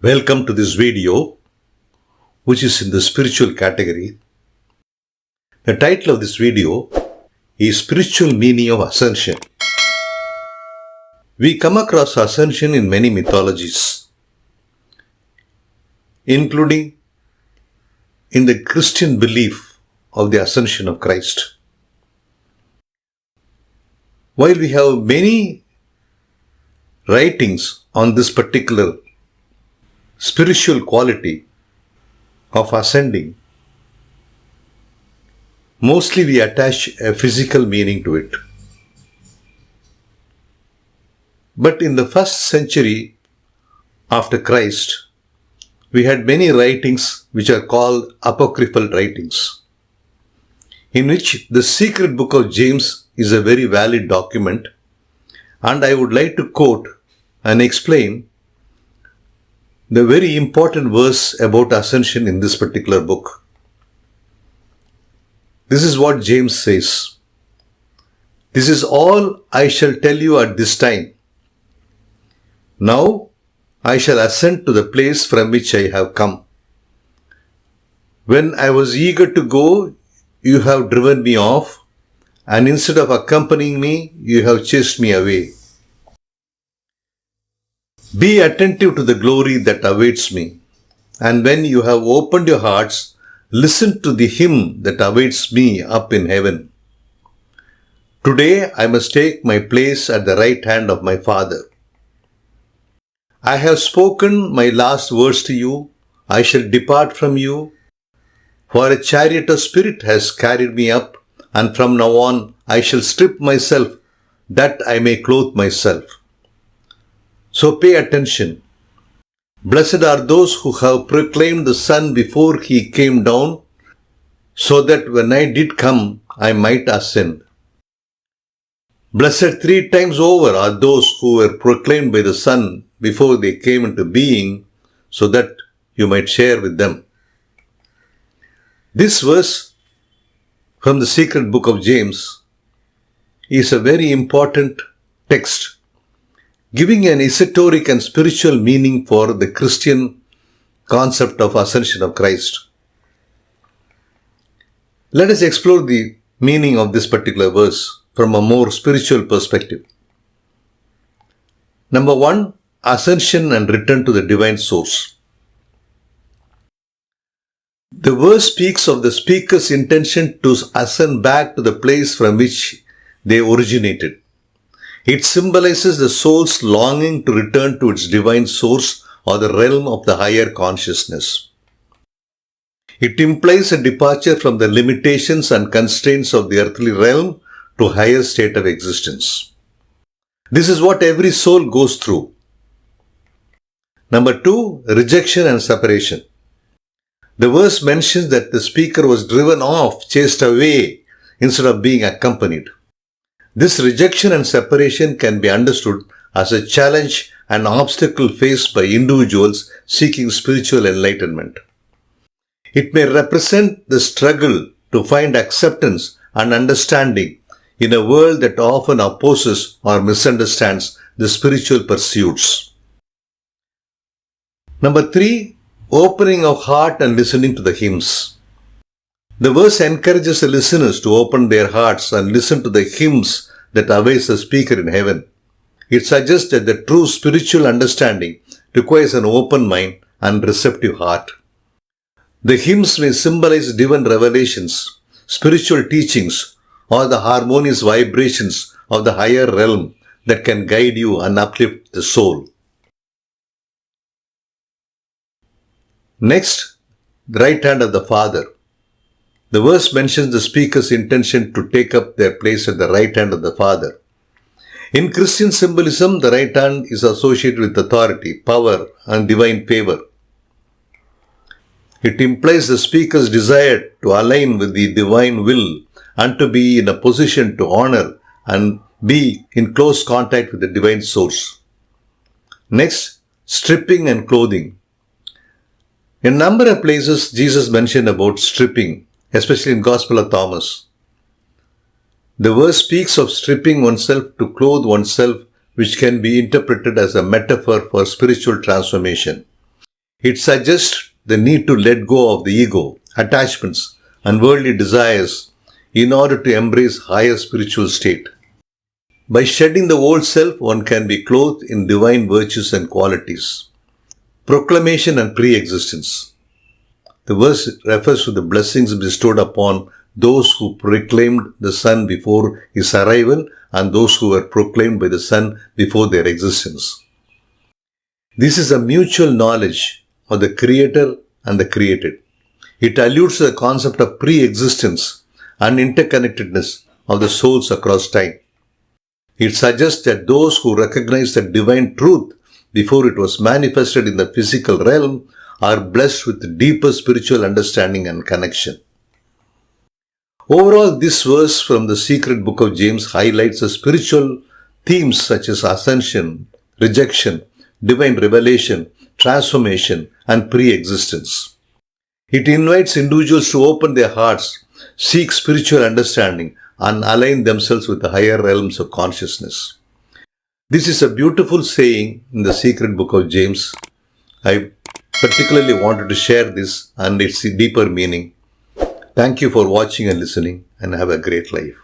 Welcome to this video, which is in the spiritual category. The title of this video is Spiritual Meaning of Ascension. We come across ascension in many mythologies, including in the Christian belief of the ascension of Christ. While we have many writings on this particular spiritual quality of ascending, mostly we attach a physical meaning to it. But in the first century after Christ, we had many writings which are called apocryphal writings, in which the secret book of James is a very valid document, and I would like to quote and explain the very important verse about ascension in this particular book. This is what James says. This is all I shall tell you at this time. Now I shall ascend to the place from which I have come. When I was eager to go, you have driven me off, and instead of accompanying me, you have chased me away. Be attentive to the glory that awaits me, and when you have opened your hearts, listen to the hymn that awaits me up in heaven. Today I must take my place at the right hand of my Father. I have spoken my last words to you. I shall depart from you, for a chariot of spirit has carried me up, and from now on I shall strip myself that I may clothe myself. So pay attention. Blessed are those who have proclaimed the Son before he came down, so that when I did come, I might ascend. Blessed 3 times over are those who were proclaimed by the Son before they came into being, so that you might share with them. This verse from the secret book of James is a very important text, giving an esoteric and spiritual meaning for the Christian concept of ascension of Christ. Let us explore the meaning of this particular verse from a more spiritual perspective. Number 1, ascension and return to the divine source. The verse speaks of the speaker's intention to ascend back to the place from which they originated. It symbolizes the soul's longing to return to its divine source or the realm of the higher consciousness. It implies a departure from the limitations and constraints of the earthly realm to a higher state of existence. This is what every soul goes through. Number 2, rejection and separation. The verse mentions that the speaker was driven off, chased away, instead of being accompanied. This rejection and separation can be understood as a challenge and obstacle faced by individuals seeking spiritual enlightenment. It may represent the struggle to find acceptance and understanding in a world that often opposes or misunderstands the spiritual pursuits. Number 3, opening of heart and listening to the hymns. The verse encourages the listeners to open their hearts and listen to the hymns that awaits the speaker in heaven. It suggests that the true spiritual understanding requires an open mind and receptive heart. The hymns may symbolize divine revelations, spiritual teachings, or the harmonious vibrations of the higher realm that can guide you and uplift the soul. Next, the right hand of the Father. The verse mentions the speaker's intention to take up their place at the right hand of the Father. In Christian symbolism, the right hand is associated with authority, power, and divine favor. It implies the speaker's desire to align with the divine will and to be in a position to honor and be in close contact with the divine source. Next, stripping and clothing. In a number of places, Jesus mentioned about stripping, especially in Gospel of Thomas. The verse speaks of stripping oneself to clothe oneself, which can be interpreted as a metaphor for spiritual transformation. It suggests the need to let go of the ego, attachments, and worldly desires in order to embrace higher spiritual state. By shedding the old self, one can be clothed in divine virtues and qualities. Proclamation and pre-existence. The verse refers to the blessings bestowed upon those who proclaimed the Son before his arrival and those who were proclaimed by the Son before their existence. This is a mutual knowledge of the Creator and the created. It alludes to the concept of pre-existence and interconnectedness of the souls across time. It suggests that those who recognize the divine truth before it was manifested in the physical realm are blessed with deeper spiritual understanding and connection. Overall, this verse from the secret book of James highlights the spiritual themes such as ascension, rejection, divine revelation, transformation, and pre-existence. It invites individuals to open their hearts, seek spiritual understanding, and align themselves with the higher realms of consciousness. This is a beautiful saying in the secret book of James. I particularly wanted to share this and its deeper meaning. Thank you for watching and listening, and have a great life.